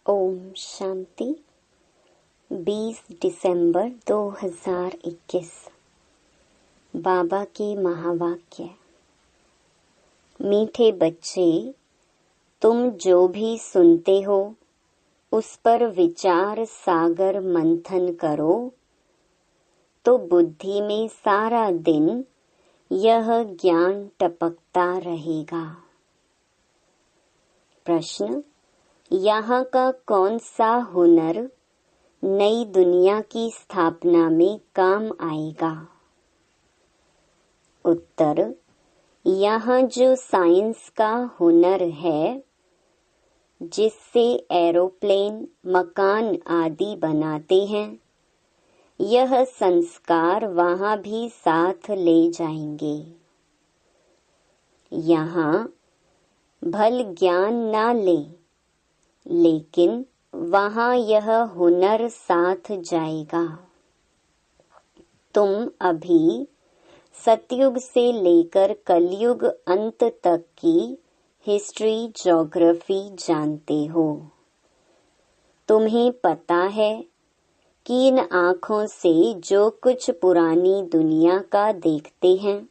ओम शांति। 20 दिसंबर 2021। बाबा के महावाक्य। मीठे बच्चे, तुम जो भी सुनते हो उस पर विचार सागर मंथन करो तो बुद्धि में सारा दिन यह ज्ञान टपकता रहेगा। प्रश्न: यहाँ का कौन सा हुनर नई दुनिया की स्थापना में काम आएगा? उत्तर: यहाँ जो साइंस का हुनर है, जिससे एरोप्लेन, मकान आदि बनाते हैं, यह संस्कार वहाँ भी साथ ले जाएंगे। यहाँ भल ज्ञान ना ले, लेकिन वहाँ यह हुनर साथ जाएगा। तुम अभी सतयुग से लेकर कलयुग अंत तक की हिस्ट्री, ज्योग्राफी जानते हो। तुम्हें पता है कि इन आँखों से जो कुछ पुरानी दुनिया का देखते हैं,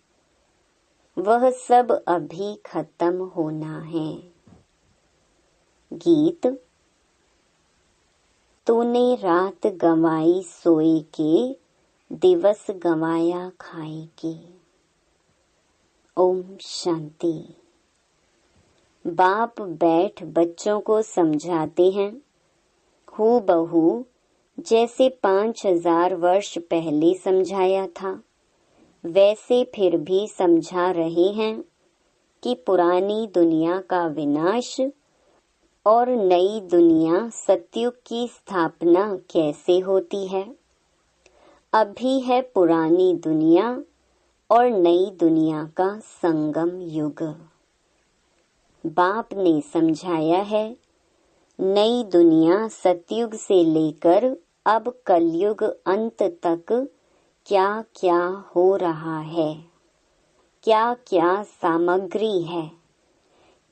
वह सब अभी खत्म होना है। गीत। तूने रात गंवाई सोए के, दिवस गंवाया खाए के। ओम शांति। बाप बैठ बच्चों को समझाते हैं, हूबहू जैसे 5000 वर्ष पहले समझाया था, वैसे फिर भी समझा रहे हैं कि पुरानी दुनिया का विनाश और नई दुनिया सतयुग की स्थापना कैसे होती है। अभी है पुरानी दुनिया और नई दुनिया का संगम युग। बाप ने समझाया है, नई दुनिया सतयुग से लेकर अब कलयुग अंत तक क्या क्या हो रहा है, क्या क्या सामग्री है,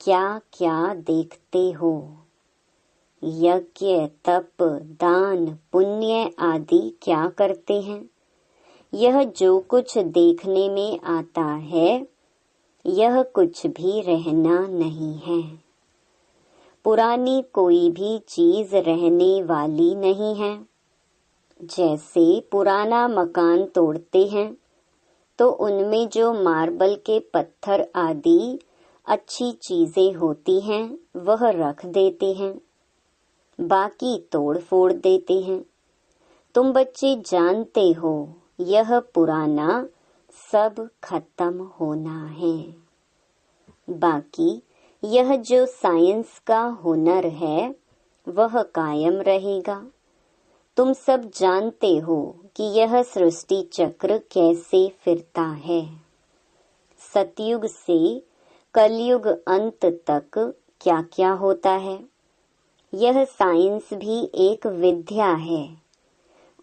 क्या क्या देखते हो। यज्ञ, तप, दान, पुण्य आदि क्या करते हैं। यह जो कुछ देखने में आता है, यह कुछ भी रहना नहीं है। पुरानी कोई भी चीज रहने वाली नहीं है। जैसे पुराना मकान तोड़ते हैं तो उनमें जो मार्बल के पत्थर आदि अच्छी चीजें होती हैं, वह रख देते हैं, बाकी तोड़ फोड़ देते हैं। तुम बच्चे जानते हो, यह पुराना सब खत्म होना है। बाकी यह जो साइंस का हुनर है, वह कायम रहेगा। तुम सब जानते हो कि यह सृष्टि चक्र कैसे फिरता है। सतयुग से कलयुग अंत तक क्या क्या होता है। यह साइंस भी एक विद्या है।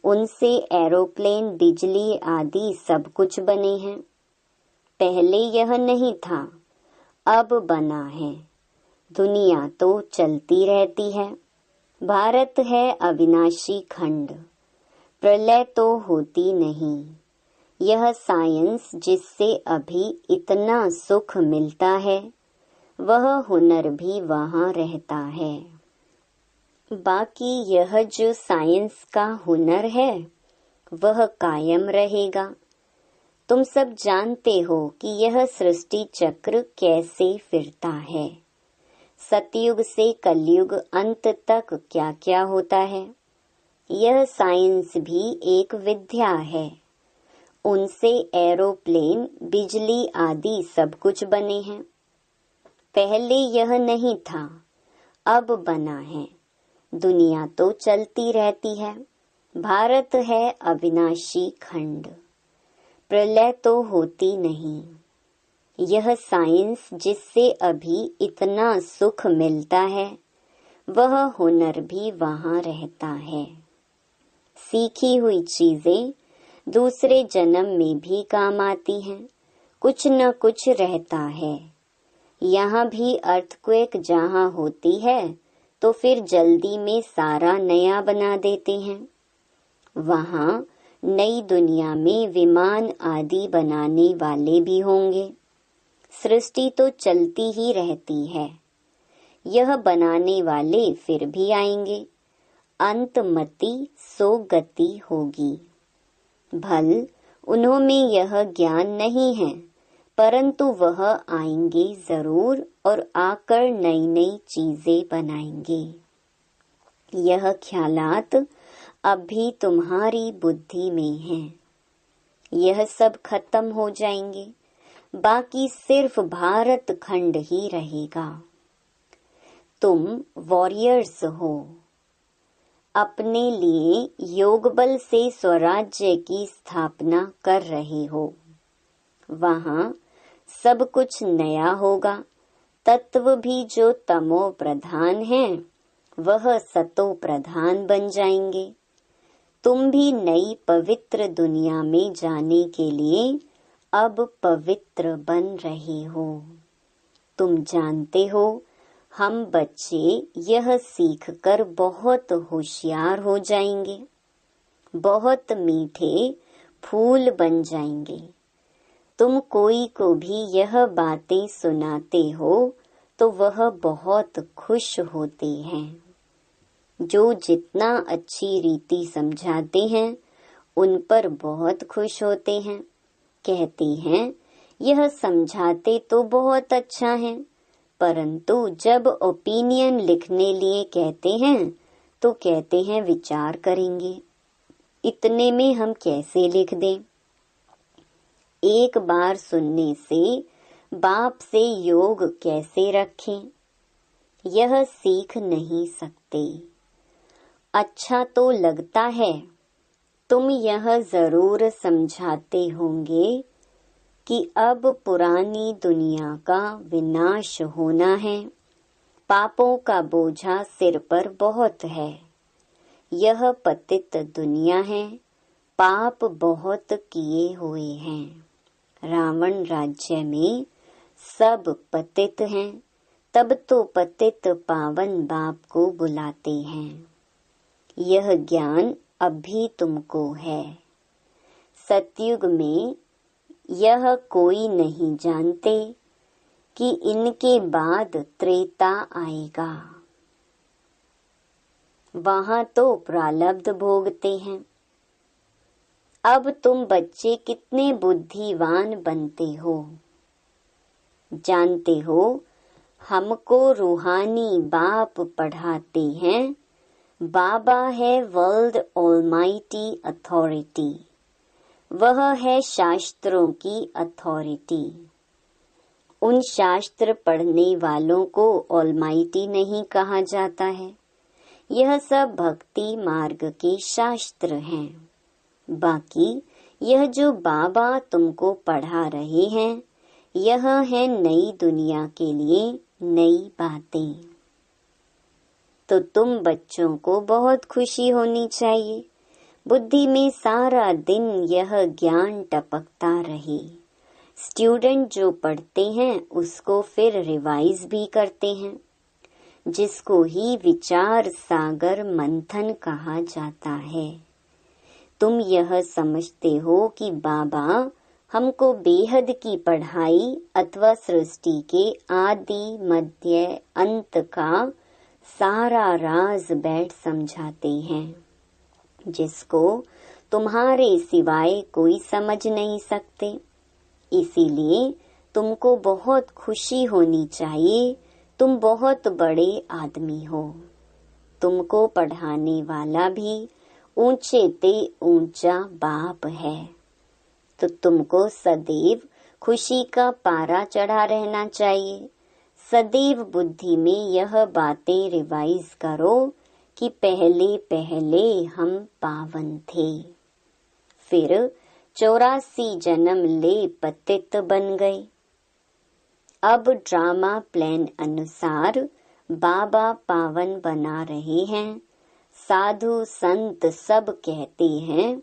उनसे एरोप्लेन, बिजली आदि सब कुछ बने हैं। पहले यह नहीं था, अब बना है। दुनिया तो चलती रहती है। भारत है अविनाशी खंड, प्रलय तो होती नहीं। यह साइंस जिससे अभी इतना सुख मिलता है, वह हुनर भी वहाँ रहता है। बाकी यह जो साइंस का हुनर है, वह कायम रहेगा। तुम सब जानते हो कि यह सृष्टि चक्र कैसे फिरता है। सतयुग से कलयुग अंत तक क्या क्या होता है। यह साइंस भी एक विद्या है। उनसे एरोप्लेन, बिजली आदि सब कुछ बने हैं। पहले यह नहीं था, अब बना है। दुनिया तो चलती रहती है। भारत है अविनाशी खंड, प्रलय तो होती नहीं। यह साइंस जिससे अभी इतना सुख मिलता है, वह हुनर भी वहाँ रहता है। सीखी हुई चीजें दूसरे जन्म में भी काम आती हैं। कुछ न कुछ रहता है। यहाँ भी अर्थक्वेक जहाँ होती है, तो फिर जल्दी में सारा नया बना देते हैं। वहाँ नई दुनिया में विमान आदि बनाने वाले भी होंगे। सृष्टि तो चलती ही रहती है। यह बनाने वाले फिर भी आएंगे। अंतमति सो गति होगी। भल उन्होंने यह ज्ञान नहीं है, परंतु वह आएंगे जरूर और आकर नई नई चीजें बनाएंगे। यह ख्यालात अभी तुम्हारी बुद्धि में है। यह सब खत्म हो जाएंगे, बाकी सिर्फ भारत खंड ही रहेगा। तुम वॉरियर्स हो। अपने लिए योग बल से स्वराज्य की स्थापना कर रहे हो। वहाँ सब कुछ नया होगा। तत्व भी जो तमो प्रधान हैं, वह सतो प्रधान बन जाएंगे। तुम भी नई पवित्र दुनिया में जाने के लिए अब पवित्र बन रहे हो। तुम जानते हो, हम बच्चे यह सीखकर बहुत होशियार हो जाएंगे, बहुत मीठे फूल बन जाएंगे। तुम कोई को भी यह बातें सुनाते हो तो वह बहुत खुश होते हैं। जो जितना अच्छी रीति समझाते हैं, उन पर बहुत खुश होते हैं। कहते हैं, यह समझाते तो बहुत अच्छा है, परंतु जब ओपिनियन लिखने लिए कहते हैं तो कहते हैं विचार करेंगे। इतने में हम कैसे लिख दें? एक बार सुनने से बाप से योग कैसे रखें? यह सीख नहीं सकते। अच्छा तो लगता है। तुम यह जरूर समझाते होंगे कि अब पुरानी दुनिया का विनाश होना है। पापों का बोझा सिर पर बहुत है। यह पतित दुनिया है। पाप बहुत किए हुए हैं। रावण राज्य में सब पतित हैं। तब तो पतित पावन बाप को बुलाते हैं। यह ज्ञान अभी तुमको है। सतयुग में यह कोई नहीं जानते कि इनके बाद त्रेता आएगा। वहाँ तो प्रारब्ध भोगते हैं। अब तुम बच्चे कितने बुद्धिवान बनते हो। जानते हो, हमको रूहानी बाप पढ़ाते हैं। बाबा है वर्ल्ड ऑलमाइटी अथॉरिटी। वह है शास्त्रों की अथॉरिटी। उन शास्त्र पढ़ने वालों को ऑलमाइटी नहीं कहा जाता है। यह सब भक्ति मार्ग के शास्त्र हैं। बाकी यह जो बाबा तुमको पढ़ा रहे हैं, यह है नई दुनिया के लिए नई बातें। तो तुम बच्चों को बहुत खुशी होनी चाहिए। बुद्धि में सारा दिन यह ज्ञान टपकता रहे। स्टूडेंट जो पढ़ते हैं उसको फिर रिवाइज भी करते हैं, जिसको ही विचार सागर मंथन कहा जाता है। तुम यह समझते हो कि बाबा हमको बेहद की पढ़ाई अथवा सृष्टि के आदि मध्य अंत का सारा राज बैठ समझाते हैं, जिसको तुम्हारे सिवाय कोई समझ नहीं सकते। इसीलिए तुमको बहुत खुशी होनी चाहिए। तुम बहुत बड़े आदमी हो। तुमको पढ़ाने वाला भी ऊंचे ते ऊंचा बाप है। तो तुमको सदैव खुशी का पारा चढ़ा रहना चाहिए। सदैव बुद्धि में यह बातें रिवाइज करो कि पहले पहले हम पावन थे, फिर 84 जन्म ले पतित बन गए। अब ड्रामा प्लान अनुसार बाबा पावन बना रहे हैं। साधु संत सब कहते हैं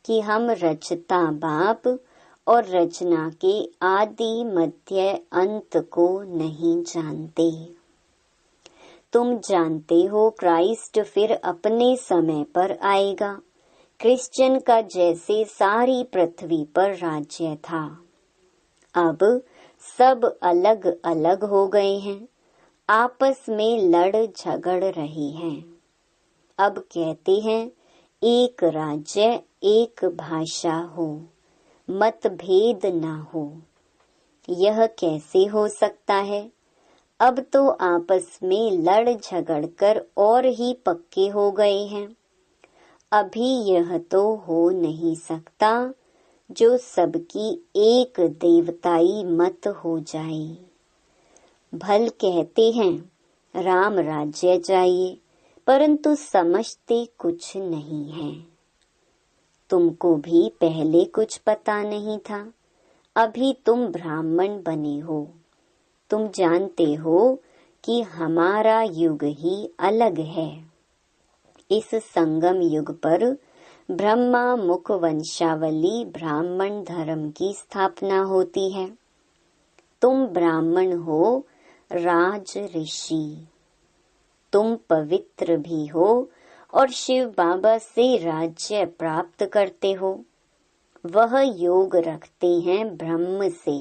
कि हम रचता बाप और रचना के आदि मध्य अंत को नहीं जानते। तुम जानते हो क्राइस्ट फिर अपने समय पर आएगा। क्रिश्चियन का जैसे सारी पृथ्वी पर राज्य था, अब सब अलग अलग हो गए हैं, आपस में लड़ झगड़ रहे हैं। अब कहते हैं एक राज्य एक भाषा हो, मतभेद ना हो। यह कैसे हो सकता है? अब तो आपस में लड़ झगड़ कर और ही पक्के हो गए हैं। अभी यह तो हो नहीं सकता जो सबकी एक देवताई मत हो जाए। भल कहते हैं राम राज्य चाहिए, परंतु समझते कुछ नहीं है। तुमको भी पहले कुछ पता नहीं था, अभी तुम ब्राह्मण बने हो। तुम जानते हो कि हमारा युग ही अलग है। इस संगम युग पर ब्रह्मा मुख वंशावली ब्राह्मण धर्म की स्थापना होती है। तुम ब्राह्मण हो, राज ऋषि। तुम पवित्र भी हो और शिव बाबा से राज्य प्राप्त करते हो। वह योग रखते हैं ब्रह्म से,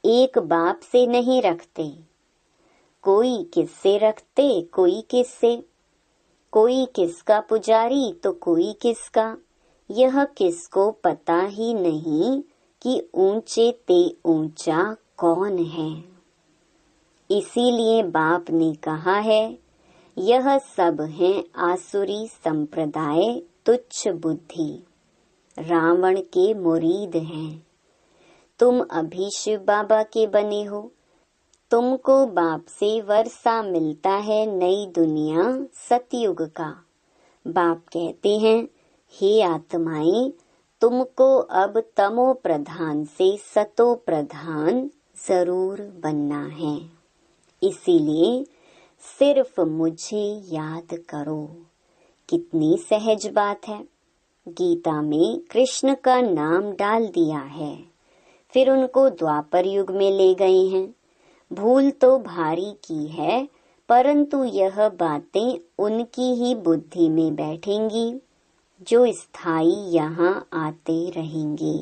एक बाप से नहीं रखते। कोई किससे रखते, कोई किससे, कोई किसका पुजारी तो कोई किसका। यह किसको पता ही नहीं कि ऊंचे ते ऊंचा कौन है। इसीलिए बाप ने कहा है, यह सब हैं आसुरी संप्रदाय, तुच्छ बुद्धि, रावण के मुरीद हैं। तुम अभी शिव बाबा के बने हो। तुमको बाप से वर्षा मिलता है नई दुनिया सतयुग का। बाप कहते हैं, हे आत्माएं, तुमको अब तमो प्रधान से सतो प्रधान जरूर बनना है। इसीलिए सिर्फ मुझे याद करो। कितनी सहज बात है। गीता में कृष्ण का नाम डाल दिया है, फिर उनको द्वापर युग में ले गए हैं। भूल तो भारी की है, परंतु यह बातें उनकी ही बुद्धि में बैठेंगी जो स्थायी यहाँ आते रहेंगे।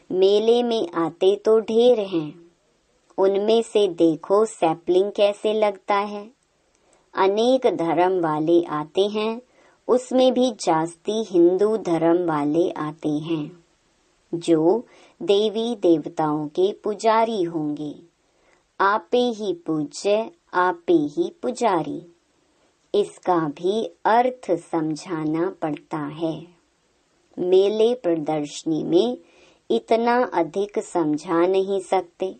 मेले में आते तो ढेर हैं, उनमें से देखो सैपलिंग कैसे लगता है। अनेक धर्म वाले आते हैं, उसमें भी जास्ती हिंदू धर्म वाले आते हैं, जो देवी देवताओं के पुजारी होंगे। आपे ही पूज्य, आपे ही पुजारी। इसका भी अर्थ समझाना पड़ता है। मेले प्रदर्शनी में इतना अधिक समझा नहीं सकते।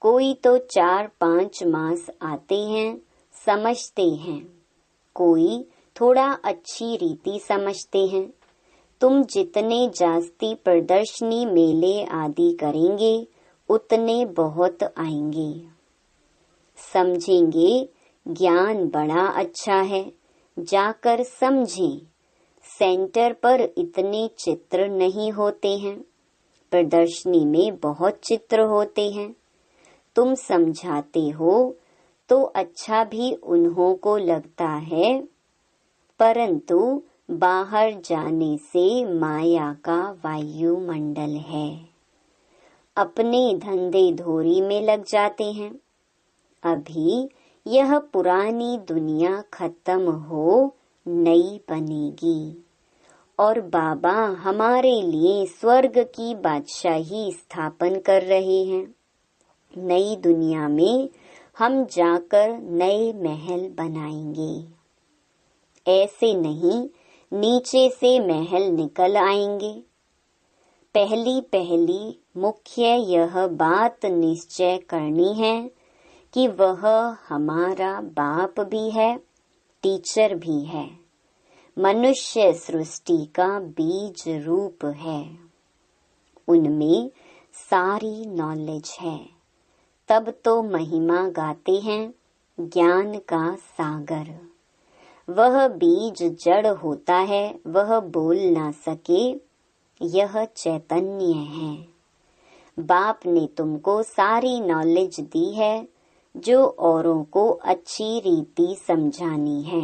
कोई तो 4-5 मास आते हैं, समझते हैं। कोई थोड़ा अच्छी रीति समझते हैं। तुम जितने जास्ती प्रदर्शनी मेले आदि करेंगे, उतने बहुत आएंगे। समझेंगे ज्ञान बड़ा अच्छा है, जाकर समझें। सेंटर पर इतने चित्र नहीं होते हैं, प्रदर्शनी में बहुत चित्र होते हैं। तुम समझाते हो तो अच्छा भी उन्हों को लगता है, परंतु बाहर जाने से माया का वायुमंडल है। अपने धंधे धोरी में लग जाते हैं। अभी यह पुरानी दुनिया खत्म हो, नई बनेगी और बाबा हमारे लिए स्वर्ग की बादशाही स्थापन कर रहे हैं। नई दुनिया में हम जाकर नए महल बनाएंगे। ऐसे नहीं नीचे से महल निकल आएंगे। पहली पहली मुख्य यह बात निश्चय करनी है कि वह हमारा बाप भी है, टीचर भी है, मनुष्य सृष्टि का बीज रूप है। उनमें सारी नॉलेज है। तब तो महिमा गाते हैं ज्ञान का सागर। वह बीज जड़ होता है, वह बोल ना सके, यह चैतन्य है। बाप ने तुमको सारी नॉलेज दी है, जो औरों को अच्छी रीति समझानी है।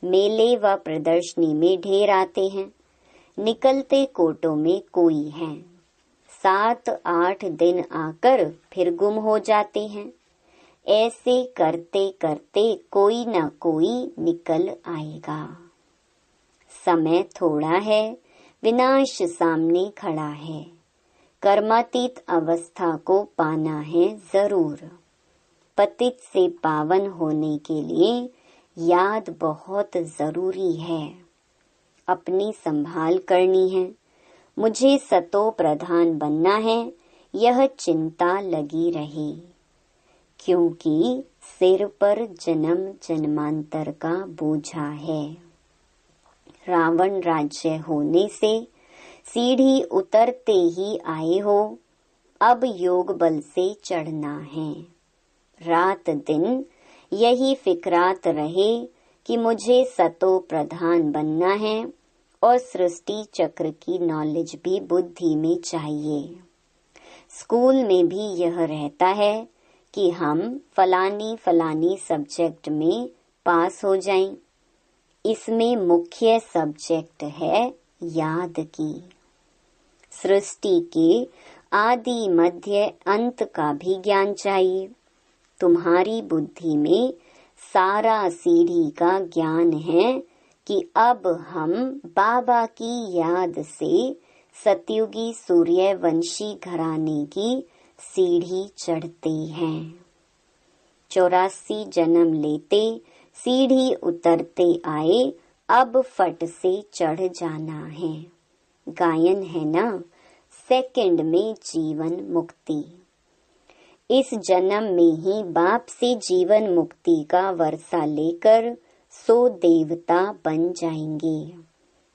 मेले व प्रदर्शनी में ढेर आते हैं, निकलते कोटों में कोई है। 7-8 दिन आकर फिर गुम हो जाते हैं। ऐसे करते करते कोई न कोई निकल आएगा। समय थोड़ा है, विनाश सामने खड़ा है। कर्मातीत अवस्था को पाना है जरूर। पतित से पावन होने के लिए याद बहुत जरूरी है। अपनी संभाल करनी है। मुझे सतो प्रधान बनना है, यह चिंता लगी रही, क्योंकि सिर पर जन्म जन्मांतर का बोझा है। रावण राज्य होने से सीढ़ी उतरते ही आए हो, अब योग बल से चढ़ना है। रात दिन यही फिक्रात रहे कि मुझे सतो प्रधान बनना है, और सृष्टि चक्र की नॉलेज भी बुद्धि में चाहिए। स्कूल में भी यह रहता है कि हम फलानी सब्जेक्ट में पास हो जाएं। इसमें मुख्य सब्जेक्ट है याद की। सृष्टि के आदि मध्य अंत का भी ज्ञान चाहिए। तुम्हारी बुद्धि में सारा सीढ़ी का ज्ञान है कि अब हम बाबा की याद से सतयुगी सूर्यवंशी घराने की सीढ़ी चढ़ते हैं। 84 जन्म लेते सीढ़ी उतरते आए, अब फट से चढ़ जाना है। गायन है ना, सेकंड में जीवन मुक्ति। इस जन्म में ही बाप से जीवन मुक्ति का वर्षा लेकर 100 देवता बन जाएंगे।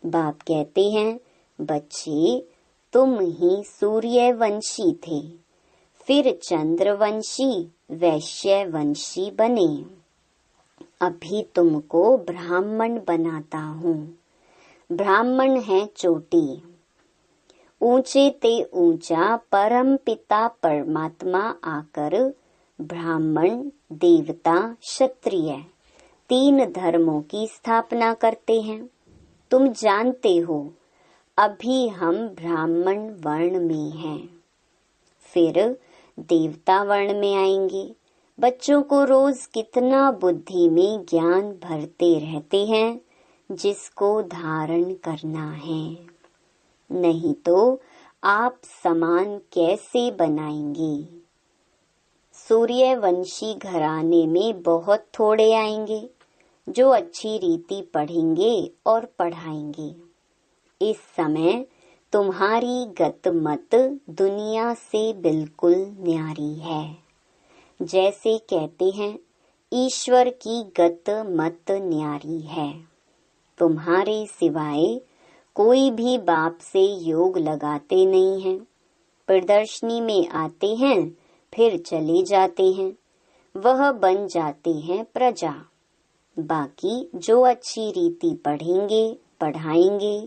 बाप कहते हैं, बच्चे तुम ही सूर्यवंशी थे, फिर चंद्रवंशी, वैश्यवंशी बने। अभी तुमको ब्राह्मण बनाता हूँ। ब्राह्मण है चोटी, ऊंचे ते ऊंचा परम पिता परमात्मा आकर ब्राह्मण, देवता, क्षत्रिय 3 धर्मों की स्थापना करते हैं। तुम जानते हो, अभी हम ब्राह्मण वर्ण में हैं, फिर देवता वर्ण में आएंगे। बच्चों को रोज कितना बुद्धि में ज्ञान भरते रहते हैं, जिसको धारण करना है। नहीं तो आप समान कैसे बनाएंगे। सूर्यवंशी घराने में बहुत थोड़े आएंगे जो अच्छी रीति पढ़ेंगे और पढ़ाएंगे। इस समय तुम्हारी गत मत दुनिया से बिल्कुल न्यारी है। जैसे कहते हैं, ईश्वर की गत मत न्यारी है। तुम्हारे सिवाय कोई भी बाप से योग लगाते नहीं हैं। प्रदर्शनी में आते हैं, फिर चले जाते हैं। वह बन जाते हैं प्रजा। बाकी जो अच्छी रीति पढ़ेंगे, पढ़ाएंगे,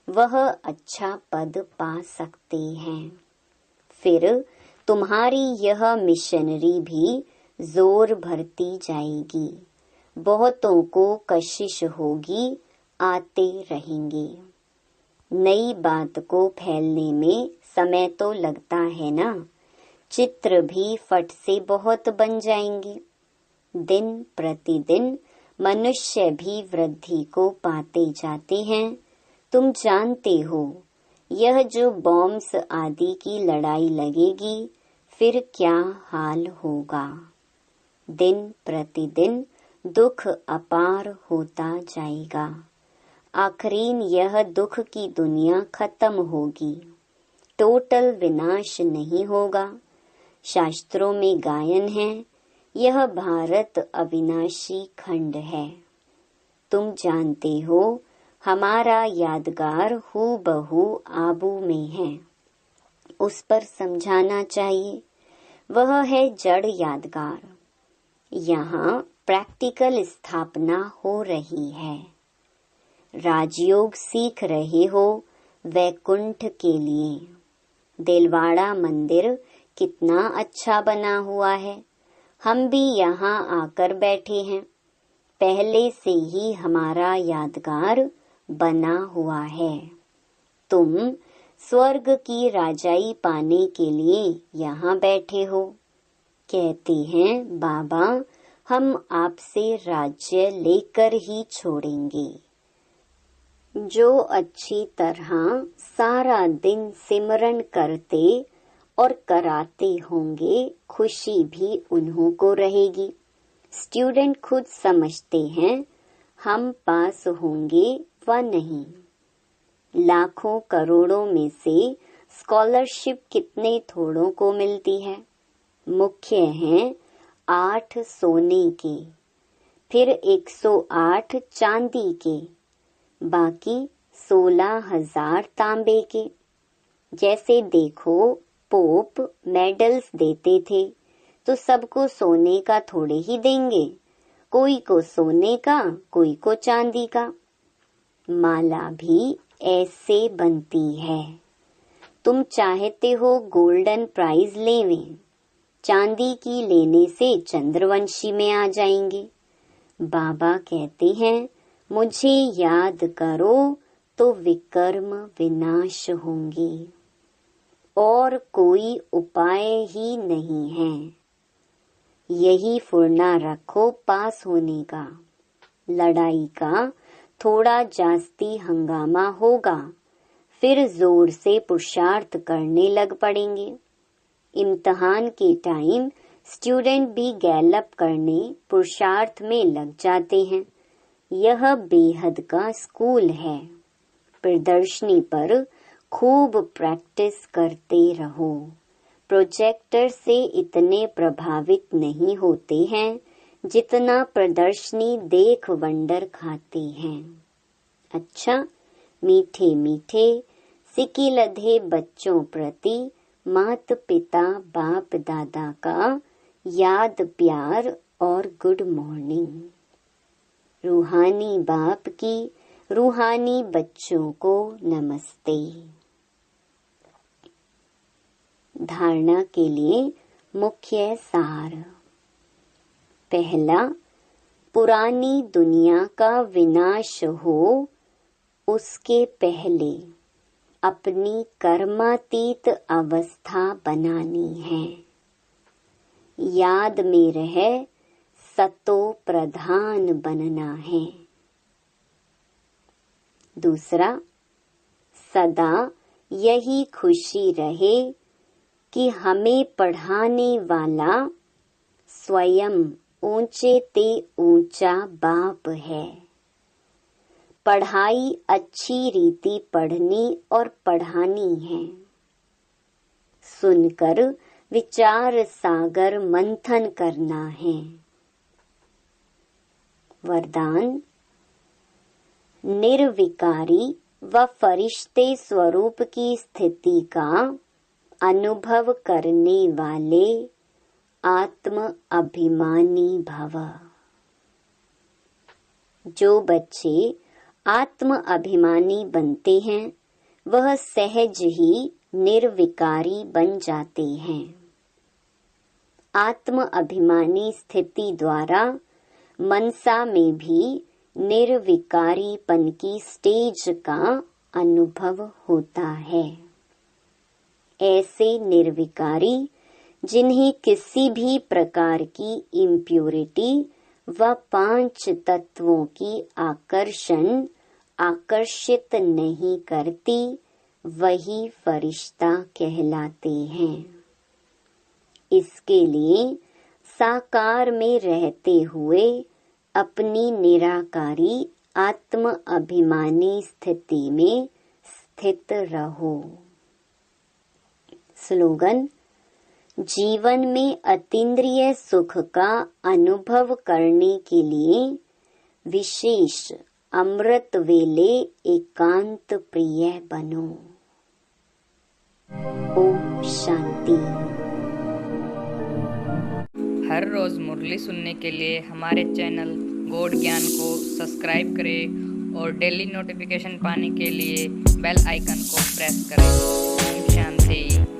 वह अच्छा पद पा सकते हैं। फिर तुम्हारी यह मिशनरी भी जोर भरती जाएगी। बहुतों को कशिश होगी, आते रहेंगे। नई बात को फैलने में समय तो लगता है ना। चित्र भी फट से बहुत बन जाएंगे। दिन प्रतिदिन मनुष्य भी वृद्धि को पाते जाते हैं। तुम जानते हो, यह जो बॉम्ब्स आदि की लड़ाई लगेगी, फिर क्या हाल होगा। दिन प्रतिदिन दुख अपार होता जाएगा। आखिरीन यह दुख की दुनिया खत्म होगी। टोटल विनाश नहीं होगा। शास्त्रों में गायन है, यह भारत अविनाशी खंड है। तुम जानते हो, हमारा यादगार हूबहू आबू में है। उस पर समझाना चाहिए। वह है जड़ यादगार। यहाँ प्रैक्टिकल स्थापना हो रही है। राजयोग सीख रहे हो वैकुंठ के लिए। दिलवाड़ा मंदिर कितना अच्छा बना हुआ है। हम भी यहाँ आकर बैठे हैं। पहले से ही हमारा यादगार बना हुआ है। तुम स्वर्ग की राजाई पाने के लिए यहाँ बैठे हो। कहते हैं बाबा, हम आपसे राज्य लेकर ही छोड़ेंगे। जो अच्छी तरह सारा दिन सिमरन करते और कराते होंगे, खुशी भी उन्हों को रहेगी। स्टूडेंट खुद समझते हैं हम पास होंगे व नहीं। लाखों करोड़ों में से स्कॉलरशिप कितने थोड़ों को मिलती है। मुख्य हैं 8 सोने के, फिर 108 चांदी के, बाकी 16,000 तांबे के। जैसे देखो, पोप मेडल्स देते थे तो सबको सोने का थोड़े ही देंगे, कोई को सोने का, कोई को चांदी का। माला भी ऐसे बनती है। तुम चाहते हो गोल्डन प्राइज लेवें, चांदी की लेने से चंद्रवंशी में आ जाएंगे। बाबा कहते हैं मुझे याद करो तो विकर्म विनाश होंगे, और कोई उपाय ही नहीं है। यही फुर्ना रखो पास होने का। लड़ाई का थोड़ा जास्ती हंगामा होगा, फिर जोर से पुरुषार्थ करने लग पड़ेंगे। इम्तिहान के टाइम स्टूडेंट भी गैलअप करने पुरुषार्थ में लग जाते हैं। यह बेहद का स्कूल है। प्रदर्शनी पर खूब प्रैक्टिस करते रहो। प्रोजेक्टर से इतने प्रभावित नहीं होते हैं जितना प्रदर्शनी देख वंडर खाते हैं। अच्छा, मीठे मीठे सिकी लधे बच्चों प्रति माता पिता बाप दादा का याद प्यार और गुड मॉर्निंग। रूहानी बाप की रूहानी बच्चों को नमस्ते। धारणा के लिए मुख्य सार। पहला, पुरानी दुनिया का विनाश हो उसके पहले अपनी कर्मातीत अवस्था बनानी है। याद में रह सतो प्रधान बनना है। दूसरा, सदा यही खुशी रहे कि हमें पढ़ाने वाला स्वयं ऊंचे ते ऊंचा बाप है। पढ़ाई अच्छी रीति पढ़नी और पढ़ानी है। सुनकर विचार सागर मंथन करना है। वरदान, निर्विकारी व फरिश्ते स्वरूप की स्थिति का अनुभव करने वाले आत्म अभिमानी भव। जो बच्चे आत्म अभिमानी बनते हैं वह सहज ही निर्विकारी बन जाते हैं। आत्म अभिमानी स्थिति द्वारा मनसा में भी निर्विकारीपन की स्टेज का अनुभव होता है। ऐसे निर्विकारी जिन्हें किसी भी प्रकार की इम्प्योरिटी व 5 तत्वों की आकर्षित नहीं करती, वही फरिश्ता कहलाते हैं। इसके लिए साकार में रहते हुए अपनी निराकारी आत्म अभिमानी स्थिति में स्थित रहो। स्लोगन, जीवन में अतीन्द्रिय सुख का अनुभव करने के लिए विशेष अमृत वेले एकांत प्रिय बनो। ओम शांति। हर रोज मुरली सुनने के लिए हमारे चैनल गॉड ज्ञान को सब्सक्राइब करें और डेली नोटिफिकेशन पाने के लिए बेल आइकन को प्रेस करें। ओम शांति।